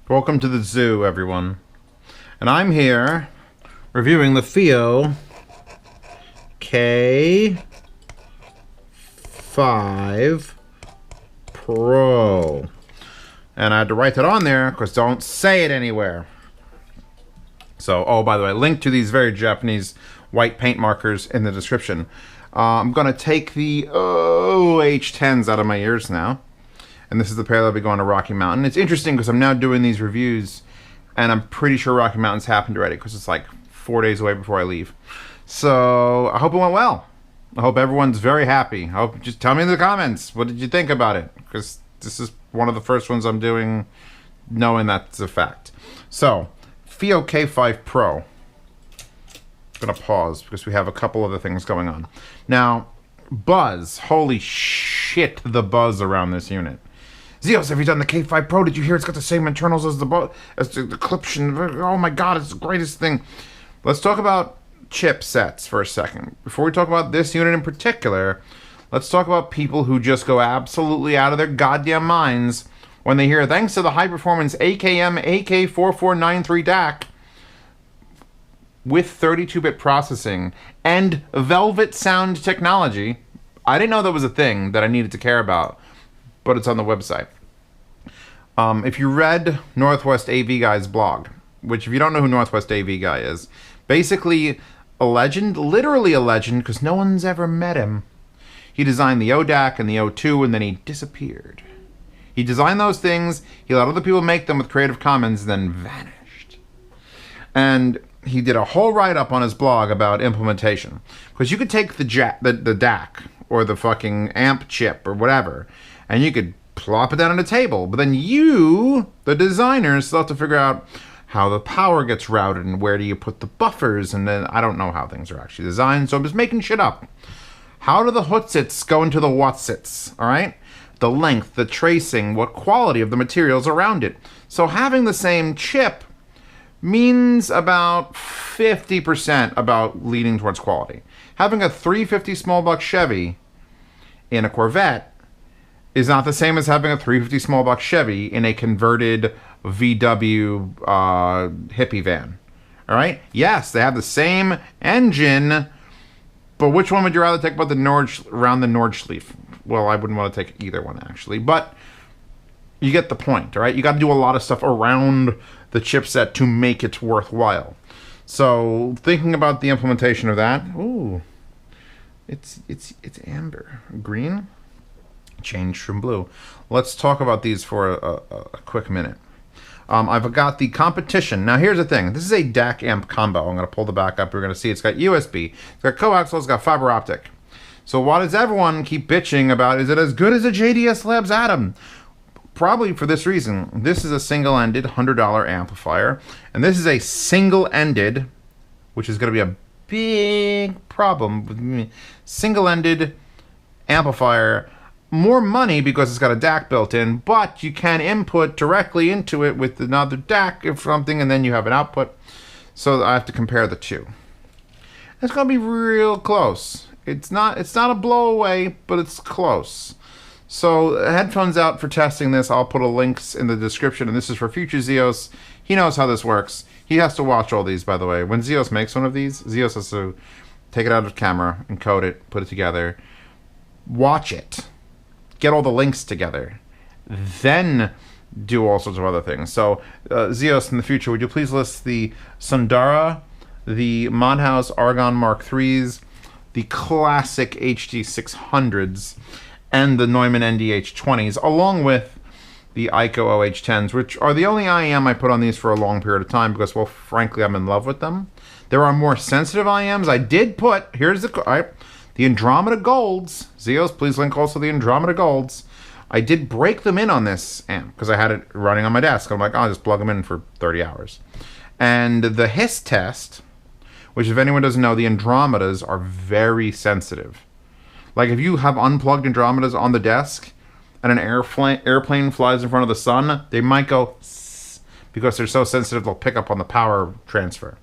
Welcome to the zoo, everyone. And I'm here reviewing the FiiO K5 Pro. And I had to write that on there because don't say it anywhere. So, oh, by the way, link to these very Japanese white paint markers in the description. I'm going to take the H10s out of my ears now. And this is the pair that'll be going to Rocky Mountain. It's interesting because I'm now doing these reviews, and I'm pretty sure Rocky Mountain's happened already because it's like 4 days away before I leave. So I hope it went well. I hope everyone's very happy. I hope, just tell me in the comments, what did you think about it? Because this is one of the first ones I'm doing knowing that's a fact. So, FiiO K5 Pro. I'm going to pause because we have a couple other things going on. Now, buzz. Holy shit, the buzz around this unit. Zeos, have you done the K5 Pro? Did you hear it's got the same internals as the Cliption? Oh my god, it's the greatest thing. Let's talk about chipsets for a second. Before we talk about this unit in particular, let's talk about people who just go absolutely out of their goddamn minds when they hear, thanks to the high-performance AKM AK4493 DAC with 32-bit processing and Velvet sound technology. I didn't know that was a thing that I needed to care about, but it's on the website. If you read Northwest AV Guy's blog, which if you don't know who Northwest AV Guy is, basically a legend, literally a legend, because no one's ever met him. He designed the ODAC and the O2, and then he disappeared. He designed those things, he let other people make them with Creative Commons, then vanished. And he did a whole write-up on his blog about implementation. Because you could take the DAC, or the fucking amp chip, or whatever, and you could plop it down on a table. But then you, the designers, still have to figure out how the power gets routed and where do you put the buffers. And then I don't know how things are actually designed, so I'm just making shit up. How do the Hutsits go into the Watsits, all right? The length, the tracing, what quality of the materials around it. So having the same chip means about 50% about leaning towards quality. Having a 350 small block Chevy in a Corvette is not the same as having a 350 small block Chevy in a converted VW hippie van. All right? Yes, they have the same engine, but which one would you rather take about around the Nordschleife? Well, I wouldn't want to take either one, actually. But you get the point, all right? You got to do a lot of stuff around the chipset to make it worthwhile. So thinking about the implementation of that, ooh, it's amber. Green? Changed from blue. Let's talk about these for a quick minute. I've got the competition. Now here's the thing. This is a DAC amp combo. I'm going to pull the back up. You're going to see it's got USB, it's got coaxial, it's got fiber optic. So why does everyone keep bitching about, is it as good as a JDS Labs Atom? Probably for this reason. This is a single-ended $100 amplifier, and this is a single-ended, which is going to be a big problem with me, single-ended amplifier. More money because it's got a DAC built in, but you can input directly into it with another DAC or something, and then you have an output. So I have to compare the two. It's going to be real close. It's not a blowaway, but it's close. So headphones out for testing this. I'll put a links in the description, and this is for future Zeos. He knows how this works. He has to watch all these, by the way. When Zeos makes one of these, Zeos has to take it out of camera, encode it, put it together, watch it, get all the links together, then do all sorts of other things. So, Zeos, in the future, would you please list the Sundara, the Modhouse Argon Mark IIIs, the classic HD600s, and the Neumann NDH20s, along with the ICO OH10s, which are the only IEM I put on these for a long period of time because, well, frankly, I'm in love with them. There are more sensitive IEMs. I did put, here's the Andromeda Golds. Zeos, please link also the Andromeda Golds. I did break them in on this amp because I had it running on my desk. I'm like, I'll just plug them in for 30 hours. And the hiss test, which if anyone doesn't know, the Andromedas are very sensitive. Like if you have unplugged Andromedas on the desk and an airplane flies in front of the sun, they might go because they're so sensitive they'll pick up on the power transfer.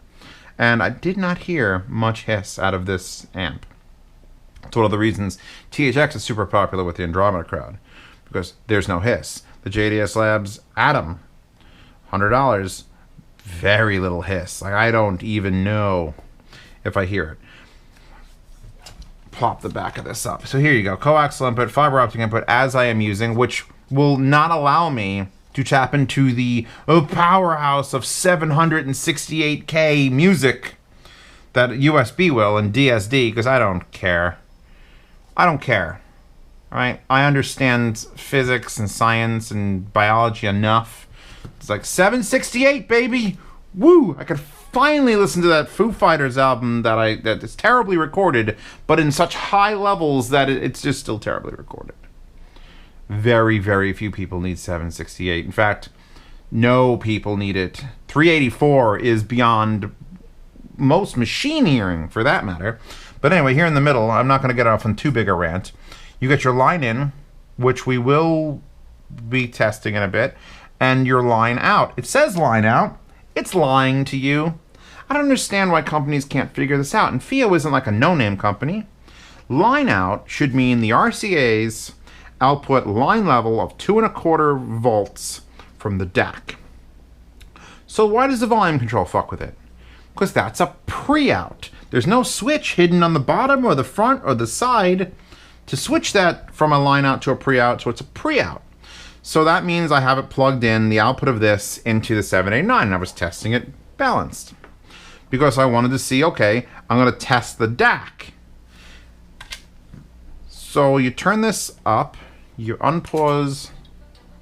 And I did not hear much hiss out of this amp. It's one of the reasons THX is super popular with the Andromeda crowd, because there's no hiss. The JDS Labs Atom $100. Very little hiss. Like, I don't even know if I hear it. Plop the back of this up. So here you go. Coaxial input, fiber optic input, as I am using, which will not allow me to tap into the powerhouse of 768K music that USB will and DSD, because I don't care. I don't care. All right? I understand physics and science and biology enough. It's like 768, baby! Woo! I could finally listen to that Foo Fighters album that is terribly recorded, but in such high levels that it's just still terribly recorded. Very, very few people need 768. In fact, no people need it. 384 is beyond most machine hearing, for that matter. But anyway, here in the middle, I'm not going to get off on too big a rant. You get your line in, which we will be testing in a bit, and your line out. It says line out. It's lying to you. I don't understand why companies can't figure this out. And FiiO isn't like a no-name company. Line out should mean the RCA's output line level of 2¼ volts from the DAC. So why does the volume control fuck with it? Because that's a pre-out. There's no switch hidden on the bottom or the front or the side to switch that from a line out to a pre-out, so it's a pre-out. So that means I have it plugged in, the output of this, into the 789, and I was testing it balanced. Because I wanted to see, okay, I'm going to test the DAC. So you turn this up, you unpause,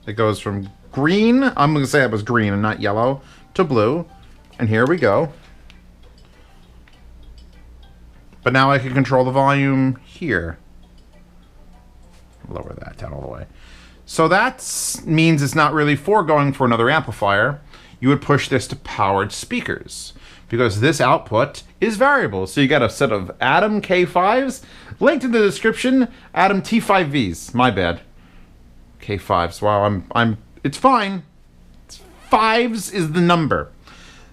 it goes from green, I'm going to say it was green and not yellow, to blue, and here we go. But now I can control the volume here. Lower that down all the way. So that means it's not really foregoing for another amplifier. You would push this to powered speakers, because this output is variable. So you got a set of Atom K5s, linked in the description, Atom T5Vs, my bad. K5s, wow, it's fine. Fives is the number.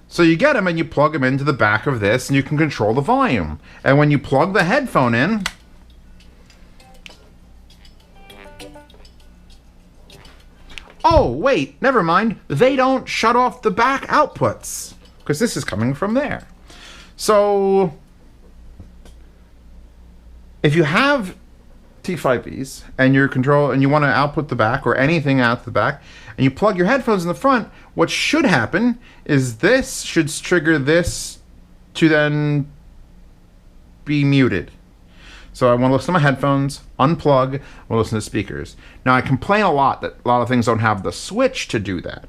So you get them and you plug them into the back of this and you can control the volume. And when you plug the headphone in, oh, wait, never mind. They don't shut off the back outputs because this is coming from there. So if you have T5Vs and you want to output the back or anything out the back, and you plug your headphones in the front, what should happen is this should trigger this to then be muted. So I want to listen to my headphones, unplug, I want to listen to speakers. Now I complain a lot that a lot of things don't have the switch to do that.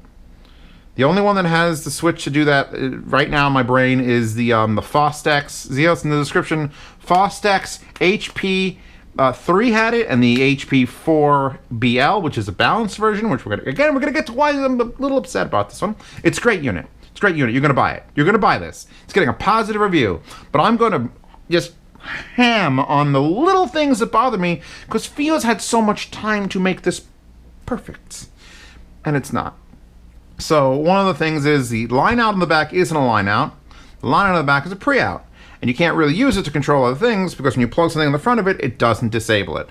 The only one that has the switch to do that right now in my brain is the Fostex. Zeos in the description. Fostex HP 3 had it, and the HP 4 BL, which is a balanced version, which we're gonna get to why I'm a little upset about this one. It's a great unit. It's a great unit. You're gonna buy it. You're gonna buy this. It's getting a positive review. But I'm gonna just ham on the little things that bother me because FiiO's had so much time to make this perfect, and it's not. So one of the things is the line out in the back isn't a line out. The line out in the back is a pre-out, and you can't really use it to control other things because when you plug something in the front of it, it doesn't disable it.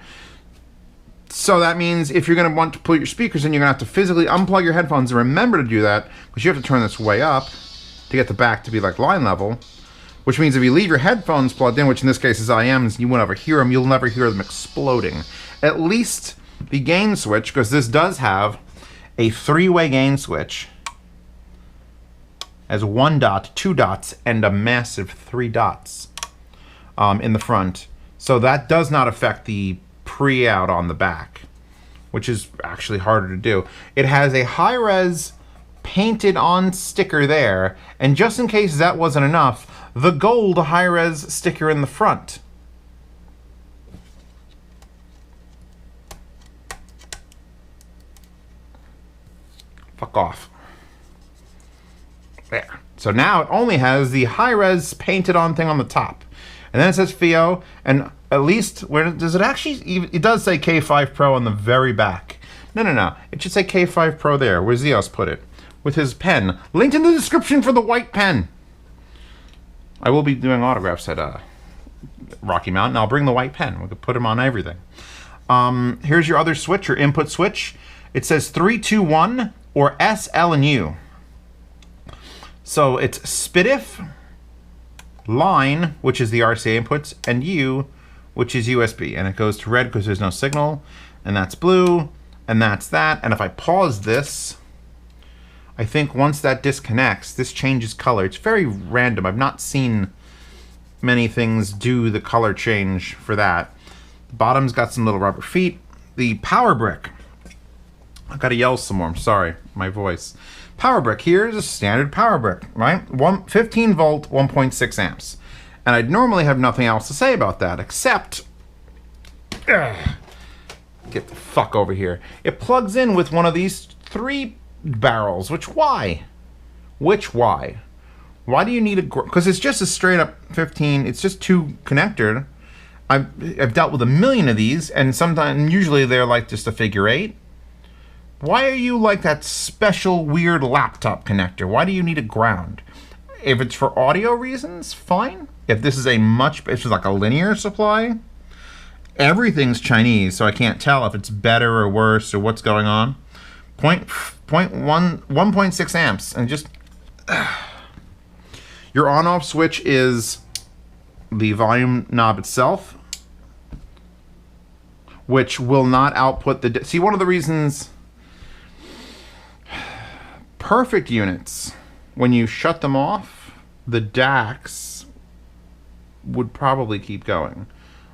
So that means if you're going to want to put your speakers in, you're going to have to physically unplug your headphones and remember to do that because you have to turn this way up to get the back to be like line level. Which means if you leave your headphones plugged in, which in this case is IMs, you won't ever hear them, you'll never hear them exploding. At least the gain switch, because this does have a 3-way gain switch, as 1 dot, 2 dots, and a massive 3 dots in the front. So that does not affect the pre-out on the back, which is actually harder to do. It has a high-res painted on sticker there, and just in case that wasn't enough, the gold high-res sticker in the front. Fuck off. There. So now it only has the high-res painted on thing on the top. And then it says FiiO, and at least, where does it actually, it does say K5 Pro on the very back. No. It should say K5 Pro there, where Zeos put it, with his pen. Linked in the description for the white pen. I will be doing autographs at Rocky Mountain. I'll bring the white pen. We could put them on everything. Here's your other switch, your input switch. It says 3, 2, 1 or S, L, and U. So it's SPDIF, line, which is the RCA inputs, and U, which is USB. And it goes to red because there's no signal, and that's blue, and that's that. And if I pause this, I think once that disconnects, this changes color. It's very random. I've not seen many things do the color change for that. The bottom's got some little rubber feet. The power brick. I've got to yell some more. I'm sorry, my voice. Power brick. Here's a standard power brick, right? 15 volt, 1.6 amps. And I'd normally have nothing else to say about that, except... get the fuck over here. It plugs in with one of these 3 barrels, why? Why do you need a... Because it's just a straight up 15, it's just 2 connector. I've dealt with a million of these, and sometimes, usually they're like just a figure 8. Why are you like that special weird laptop connector? Why do you need a ground? If it's for audio reasons, fine. If this is if it's like a linear supply, everything's Chinese, so I can't tell if it's better or worse or what's going on. 1.6 amps, and just your on-off switch is the volume knob itself, which will not output the... See, one of the reasons perfect units, when you shut them off, the DACs would probably keep going.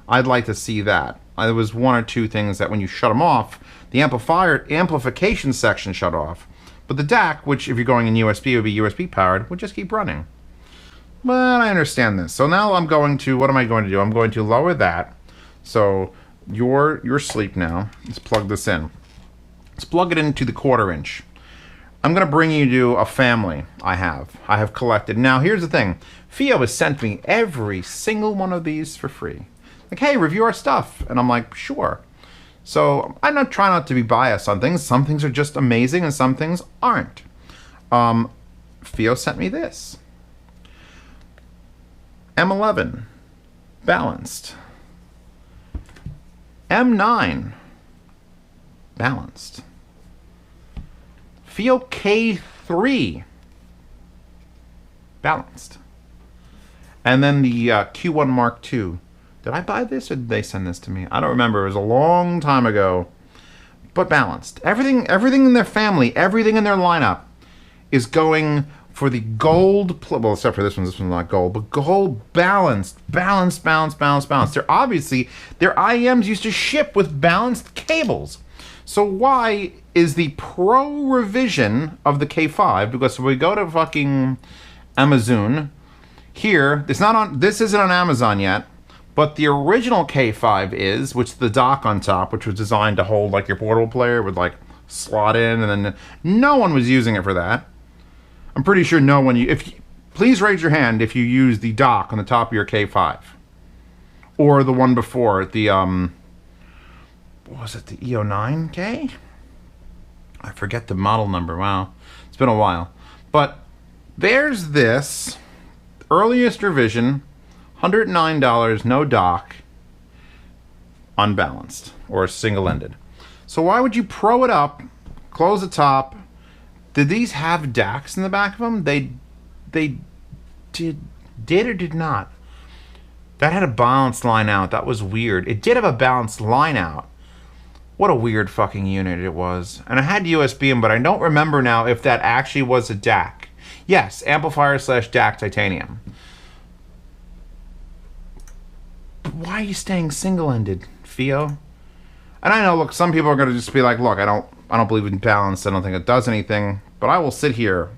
I'd like to see that. There was 1 or 2 things that when you shut them off, the amplification section shut off. But the DAC, which if you're going in USB would be USB powered, would just keep running. But I understand this. So now I'm going to, what am I going to do? I'm going to lower that. So you're asleep now. Let's plug this in. Let's plug it into the 1/4 inch. I'm going to bring you to a family I have collected. Now, here's the thing. FiiO has sent me every single one of these for free. Like, hey, review our stuff. And I'm like, sure. So I'm not trying not to be biased on things. Some things are just amazing and some things aren't. FiiO sent me this. M11, balanced. M9, balanced. FiiO K5 balanced. And then the Q1 Mark II. Did I buy this or did they send this to me? I don't remember. It was a long time ago. But balanced. Everything in their family, everything in their lineup is going for the gold, well, except for this one's not gold, but gold balanced. They're obviously, their IEMs used to ship with balanced cables. So why is the Pro revision of the K5, because if we go to fucking Amazon, here, this isn't on Amazon yet, but the original K5 is, which is the dock on top, which was designed to hold like your portable player with like slot in, and then no one was using it for that. I'm pretty sure no one, please raise your hand if you use the dock on the top of your K5. Or the one before, the, what was it, the EO9K? I forget the model number, wow. It's been a while. But there's this, earliest revision, $109, no dock, unbalanced, or single-ended. So why would you Pro it up, close the top? Did these have DACs in the back of them? They did or did not? That had a balanced line out. That was weird. It did have a balanced line out. What a weird fucking unit it was. And I had USB in, but I don't remember now if that actually was a DAC. Yes, amplifier / DAC titanium. But why are you staying single-ended, FiiO? And I know, look, some people are going to just be like, look, I don't believe in balance. I don't think it does anything. But I will sit here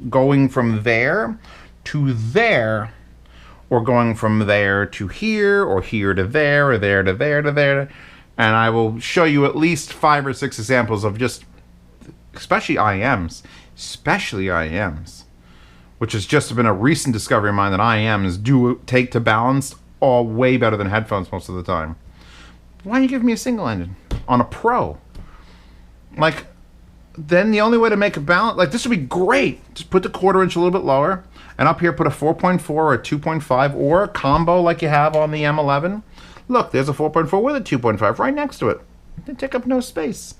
going from there to there, or going from there to here, or here to there, or there to there to there. And I will show you at least 5 or 6 examples of just, especially IEMs, which has just been a recent discovery of mine that IEMs do take to balance all way better than headphones most of the time. Why don't you give me a single-ended on a Pro? Like, then the only way to make a balance, like this would be great. Just put the 1/4 inch a little bit lower, and up here put a 4.4 or a 2.5 or a combo like you have on the M11. Look, there's a 4.4 with a 2.5 right next to it. They take up no space.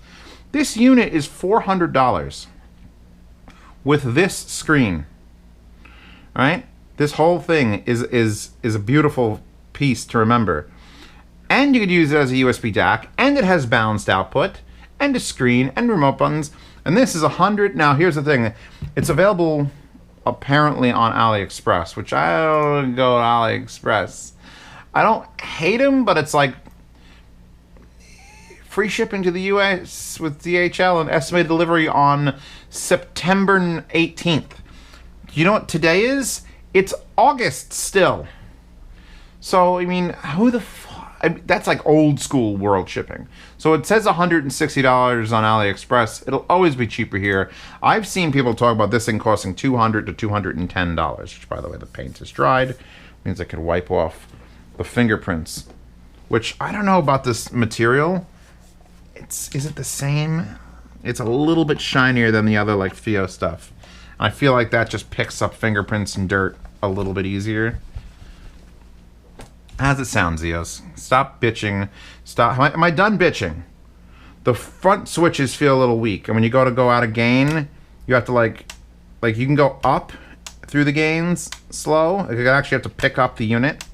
This unit is $400. with this screen. All right? This whole thing is a beautiful piece to remember. And you could use it as a USB DAC, and it has balanced output, and a screen, and remote buttons. And this is 100. Now, here's the thing. It's available apparently on AliExpress, which I'll go to AliExpress. I don't hate them, but it's like free shipping to the US with DHL and estimated delivery on September 18th. You know what today is? It's August still. So, I mean, who the that's like old school world shipping. So it says $160 on AliExpress. It'll always be cheaper here. I've seen people talk about this thing costing $200 to $210, which, by the way, the paint is dried. Means I can wipe off the fingerprints. Which, I don't know about this material. Is it the same? It's a little bit shinier than the other like FiiO stuff. I feel like that just picks up fingerprints and dirt a little bit easier. How's it sound, Zeos? Stop bitching. Stop. Am I done bitching? The front switches feel a little weak. And when you go out of gain, you have to like you can go up through the gains slow. Like you actually have to pick up the unit.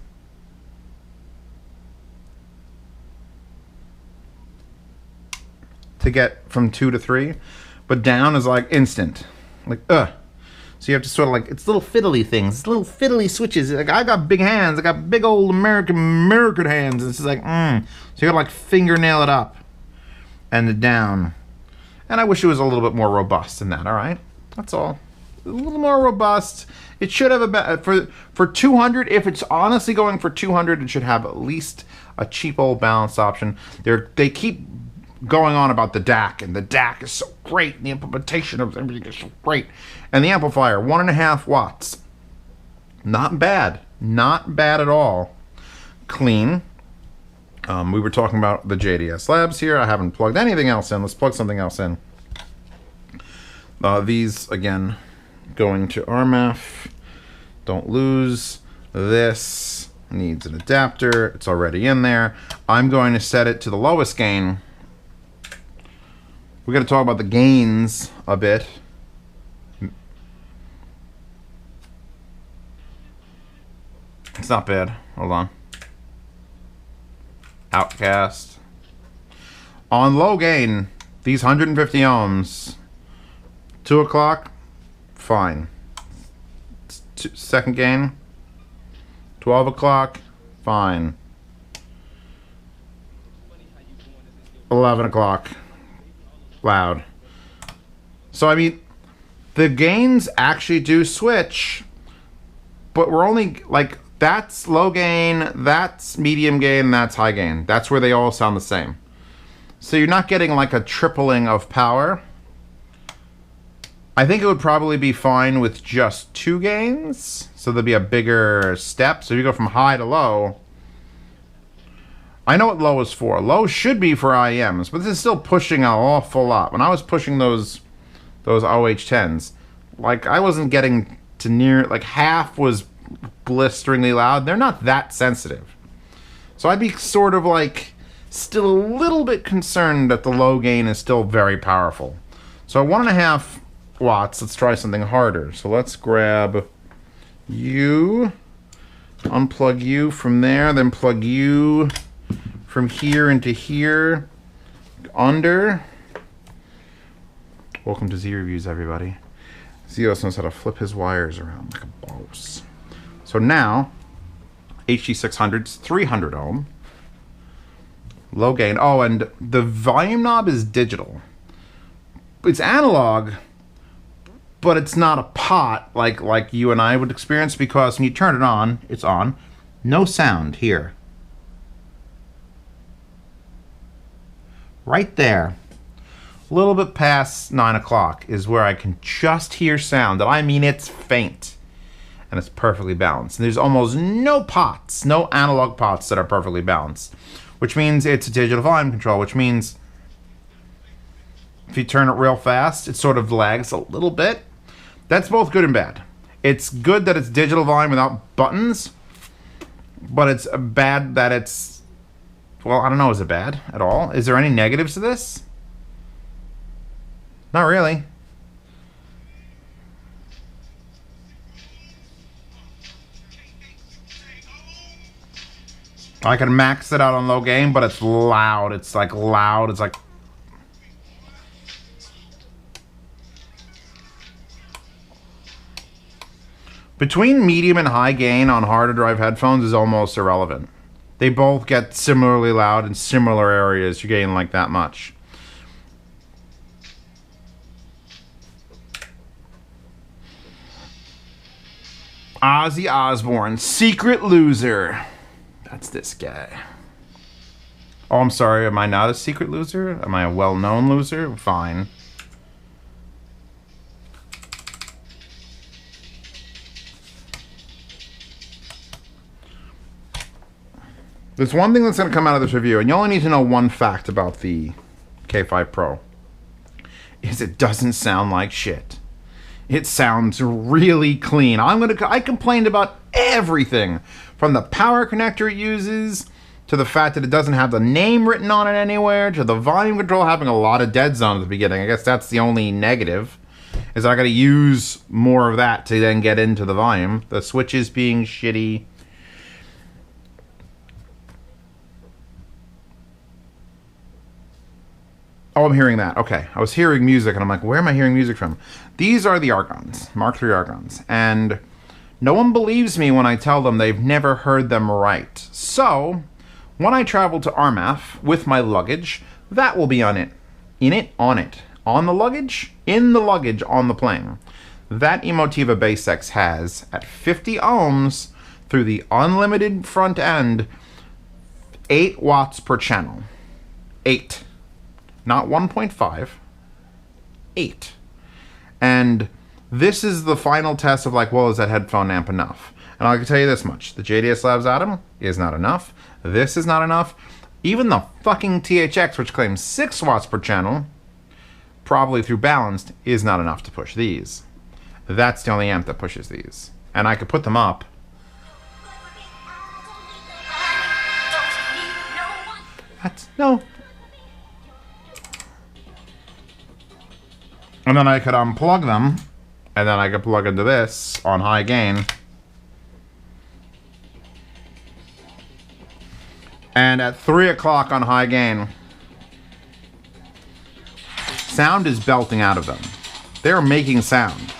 To get from 2 to 3. But down is like instant. Like, So you have to sort of like, it's little fiddly things, little fiddly switches. Like, I got big hands. I got big old American hands. And it's just like, So you gotta like fingernail it up and down. And I wish it was a little bit more robust than that, all right? That's all. A little more robust. It should have for 200, if it's honestly going for 200, it should have at least a cheap old balanced option. They keep going on about the DAC, and the DAC is so great, and the implementation of everything is so great. And the amplifier, 1.5 watts. Not bad. Not bad at all. Clean. We were talking about the JDS Labs here. I haven't plugged anything else in. Let's plug something else in. These, again, going to RMF. Don't lose. This needs an adapter. It's already in there. I'm going to set it to the lowest gain. We're going to talk about the gains a bit. It's not bad. Hold on. Outcast. On low gain, these 150 ohms, 2 o'clock, fine. Second gain, 12 o'clock, fine. 11 o'clock. Loud. So, I mean, the gains actually do switch, but we're only, like, that's low gain, that's medium gain, that's high gain. That's where they all sound the same. So you're not getting, like, a tripling of power. I think it would probably be fine with just 2 gains, so there'd be a bigger step. So you go from high to low. I know what low is for. Low should be for IEMs, but this is still pushing an awful lot. When I was pushing those OH10s, like, I wasn't getting to near, like, half was blisteringly loud. They're not that sensitive. So I'd be sort of, like, still a little bit concerned that the low gain is still very powerful. So 1.5 watts, let's try something harder. So let's grab you, unplug you from there, then plug you from here into here, under. Welcome to Z Reviews, everybody. Zeos knows how to flip his wires around like a boss. So now, HD600's 300 ohm. Low gain. Oh, and the volume knob is digital. It's analog, but it's not a pot like you and I would experience, because when you turn it on, it's on. No sound here. Right there, a little bit past 9 o'clock is where I can just hear sound. And I mean, it's faint. And it's perfectly balanced. And there's almost no pots, no analog pots that are perfectly balanced. Which means it's a digital volume control, which means if you turn it real fast, it sort of lags a little bit. That's both good and bad. It's good that it's digital volume without buttons, but it's bad that it's, well, I don't know, is it bad at all? Is there any negatives to this? Not really. I can max it out on low gain, but it's loud. It's like loud. It's like... Between medium and high gain on hard to drive headphones is almost irrelevant. They both get similarly loud in similar areas. You gain like that much. Ozzy Osbourne, Secret Loser. That's this guy. Oh, I'm sorry. Am I not a secret loser? Am I a well-known loser? Fine. There's one thing that's going to come out of this review, and you only need to know one fact about the K5 Pro, is it doesn't sound like shit. It sounds really clean. I complained about everything, from the power connector it uses, to the fact that it doesn't have the name written on it anywhere, to the volume control having a lot of dead zone at the beginning. I guess that's the only negative, is I got to use more of that to then get into the volume. The switches being shitty. Oh, I'm hearing that. Okay. I was hearing music, and I'm like, where am I hearing music from? These are the Argons, Mark III Argons. And no one believes me when I tell them they've never heard them right. So, when I travel to Armagh with my luggage, that will be on it. On the luggage? In the luggage on the plane. That Emotiva Bass X has, at 50 ohms, through the unlimited front end, 8 watts per channel. 8. Not 1.5, 8. And this is the final test of like, well, is that headphone amp enough? And I can tell you this much. The JDS Labs Atom is not enough. This is not enough. Even the fucking THX, which claims 6 watts per channel, probably through balanced, is not enough to push these. That's the only amp that pushes these. And I could put them up. No. And then I could unplug them, and then I could plug into this on high gain. And at 3 o'clock on high gain, sound is belting out of them. They're making sound.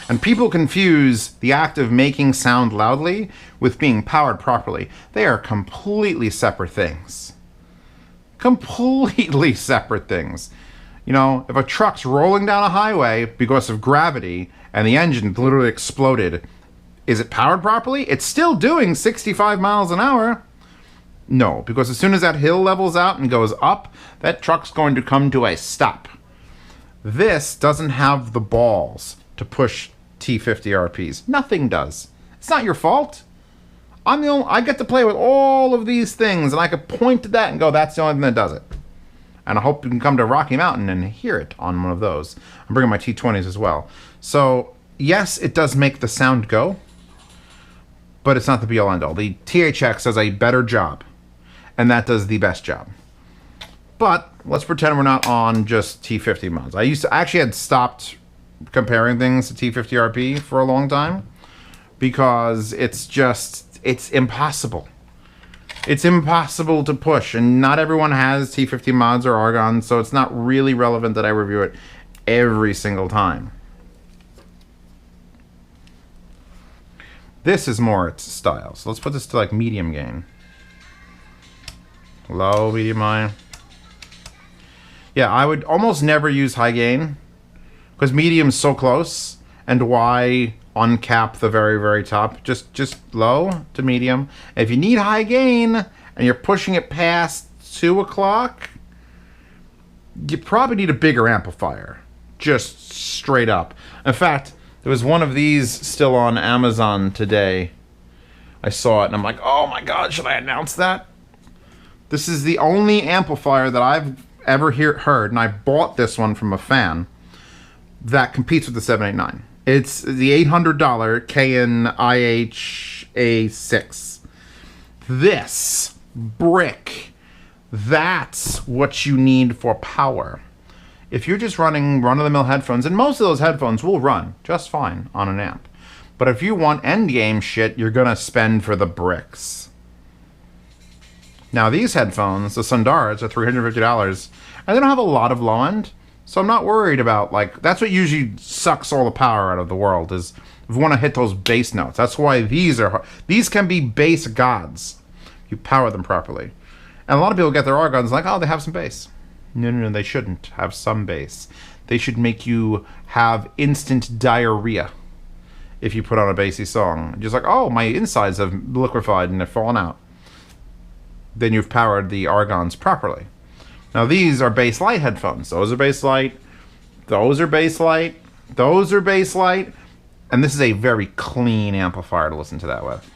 And people confuse the act of making sound loudly with being powered properly. They are completely separate things. Completely separate things. You know, if a truck's rolling down a highway because of gravity and the engine literally exploded, is it powered properly? It's still doing 65 miles an hour. No, because as soon as that hill levels out and goes up, that truck's going to come to a stop. This doesn't have the balls to push T50 RPs. Nothing does. It's not your fault. I get to play with all of these things, and I could point to that and go, that's the only thing that does it. And I hope you can come to Rocky Mountain and hear it on one of those. I'm bringing my T20s as well. So, yes, it does make the sound go, but it's not the be-all end-all. The THX does a better job, and that does the best job. But let's pretend we're not on just T50 mods. I actually had stopped comparing things to T50 RP for a long time because it's impossible. It's impossible to push, and not everyone has T50 mods or Argon, so it's not really relevant that I review it every single time. This is more its style, so let's put this to like medium gain. Low, medium, high. Yeah, I would almost never use high gain, because medium's so close, and why uncap the very, very top? Just low to medium. If you need high gain and you're pushing it past 2 o'clock, you probably need a bigger amplifier. Just straight up. In fact, there was one of these still on Amazon today. I saw it and I'm like, oh my god, should I announce that? This is the only amplifier that I've ever heard, and I bought this one from a fan, that competes with the 789. It's the $800 KN IH-A6. This brick, that's what you need for power. If you're just running run-of-the-mill headphones, and most of those headphones will run just fine on an amp, but if you want endgame shit, you're gonna spend for the bricks. Now these headphones, the Sundaras, are $350, and they don't have a lot of low end, so I'm not worried about, like, that's what usually sucks all the power out of the world, is if you want to hit those bass notes. That's why these can be bass gods. You power them properly. And a lot of people get their organs like, oh, they have some bass. No, they shouldn't have some bass. They should make you have instant diarrhea if you put on a bassy song. Just like, oh, my insides have liquefied and they've fallen out. Then you've powered the organs properly. Now these are bass light headphones. Those are bass light. Those are bass light. Those are bass light. And this is a very clean amplifier to listen to that with.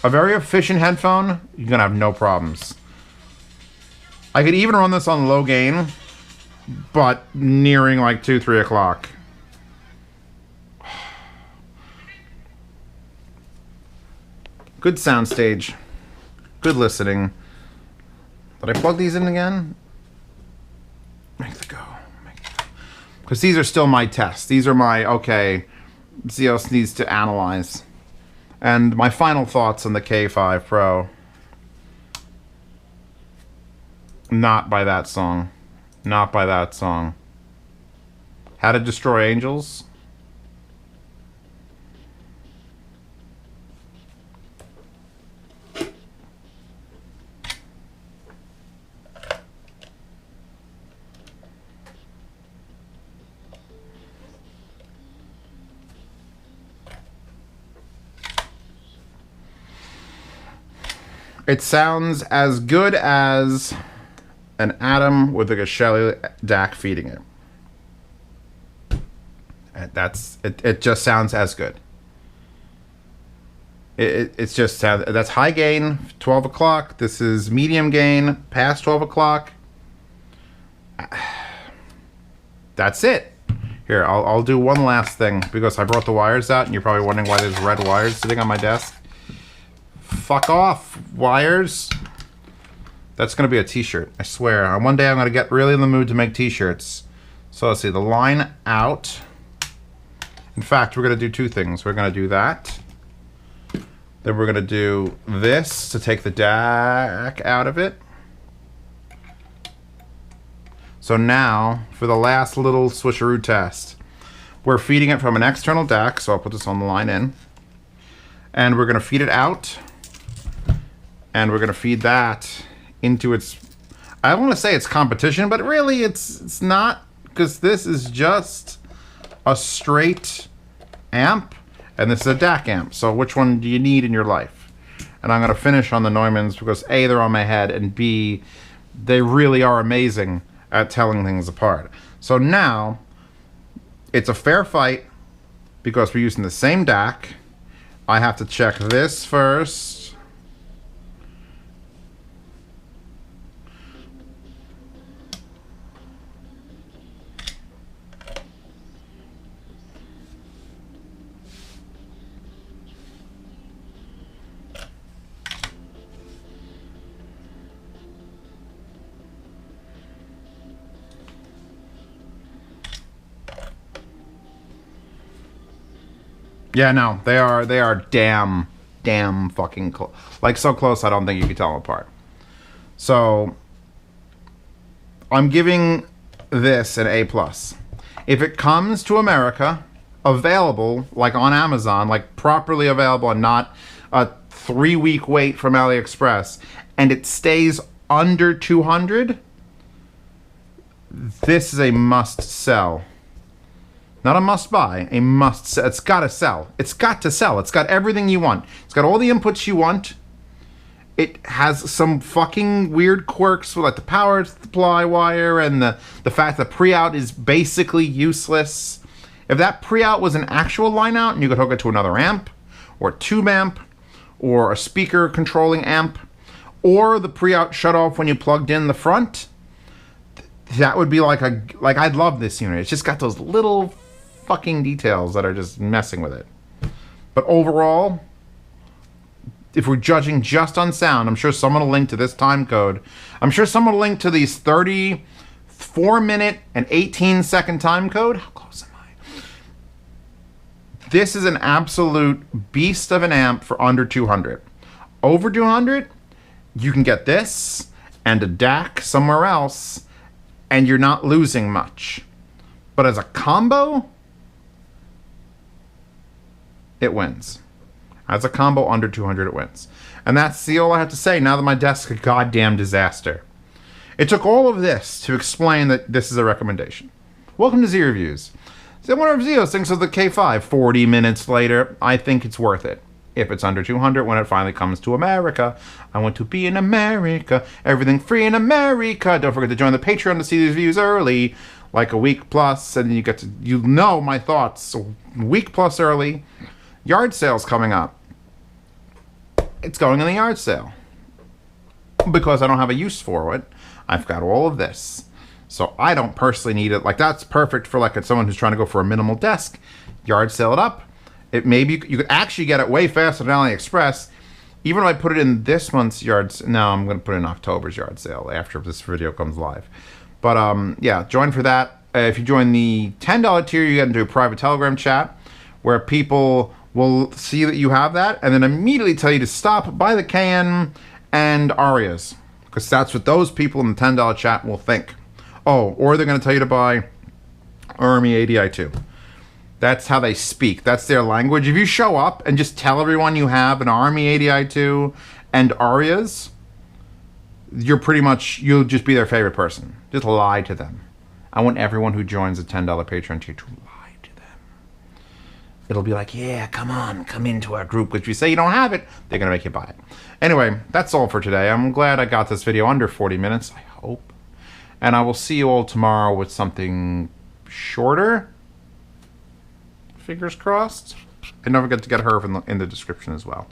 A very efficient headphone, you're gonna have no problems. I could even run this on low gain, but nearing like 2, 3 o'clock. Good soundstage. Good listening. Did I plug these in again? Make the go. Because these are still my tests. These are my, okay, Zeos needs to analyze. And my final thoughts on the K5 Pro. Not by that song. Not by that song. How to Destroy Angels. It sounds as good as an Atom with a Shelly DAC feeding it. It just sounds as good. It's just that's high gain, 12 o'clock. This is medium gain, past 12 o'clock. That's it. Here, I'll do one last thing because I brought the wires out, and you're probably wondering why there's red wires sitting on my desk. Fuck off, wires. That's gonna be a t-shirt, I swear. One day I'm gonna get really in the mood to make t-shirts. So let's see, the line out. In fact, we're gonna do two things. We're gonna do that. Then we're gonna do this to take the DAC out of it. So now, for the last little switcheroo test, we're feeding it from an external DAC, so I'll put this on the line in. And we're gonna feed it out. And we're gonna feed that into its, I don't wanna say it's competition, but really it's not, because this is just a straight amp, and this is a DAC amp. So which one do you need in your life? And I'm gonna finish on the Neumanns because A, they're on my head, and B, they really are amazing at telling things apart. So now, it's a fair fight because we're using the same DAC. I have to check this first. Yeah, no, they are damn fucking close. Like, so close I don't think you can tell them apart. So, I'm giving this an A+. If it comes to America, available, like on Amazon, like properly available and not a 3-week wait from AliExpress, and it stays under 200, this is a must sell. Not a must buy, a must sell. It's gotta sell. It's got to sell. It's got everything you want. It's got all the inputs you want. It has some fucking weird quirks with like the power supply wire and the fact that pre-out is basically useless. If that pre-out was an actual line out and you could hook it to another amp, or a tube amp, or a speaker controlling amp, or the pre-out shut off when you plugged in the front, that would be like I'd love this unit. It's just got those little fucking details that are just messing with it. But overall, if we're judging just on sound, I'm sure someone will link to this time code. I'm sure someone will link to these 34-minute and 18-second time code. How close am I? This is an absolute beast of an amp for under 200. Over 200, you can get this and a DAC somewhere else, and you're not losing much. But as a combo, it wins. As a combo under 200, it wins. And that's all I have to say now that my desk's a goddamn disaster. It took all of this to explain that this is a recommendation. Welcome to Z Reviews. So one of Zio thinks of the K5 40 minutes later. I think it's worth it. If it's under 200 when it finally comes to America. I want to be in America. Everything free in America. Don't forget to join the Patreon to see these reviews early. Like a week plus. And then you get to, my thoughts. A week plus early. Yard sale's coming up. It's going in the yard sale. Because I don't have a use for it. I've got all of this. So I don't personally need it. Like, that's perfect for like someone who's trying to go for a minimal desk. Yard sale it up. It maybe you could actually get it way faster than AliExpress. Even if I put it in this month's no, I'm going to put it in October's yard sale after this video comes live. But yeah, join for that. If you join the $10 tier, you get into a private Telegram chat where people will see that you have that and then immediately tell you to stop, buy the KN and Arias. Because that's what those people in the $10 chat will think. Oh, or they're going to tell you to buy Army ADI2. That's how they speak. That's their language. If you show up and just tell everyone you have an Army ADI2 and Arias, you'll just be their favorite person. Just lie to them. I want everyone who joins the $10 Patreon tier to lie to them. It'll be like, yeah, come on, come into our group. Because if you say you don't have it, they're going to make you buy it. Anyway, that's all for today. I'm glad I got this video under 40 minutes, I hope. And I will see you all tomorrow with something shorter. Fingers crossed. And don't forget to get her in the description as well.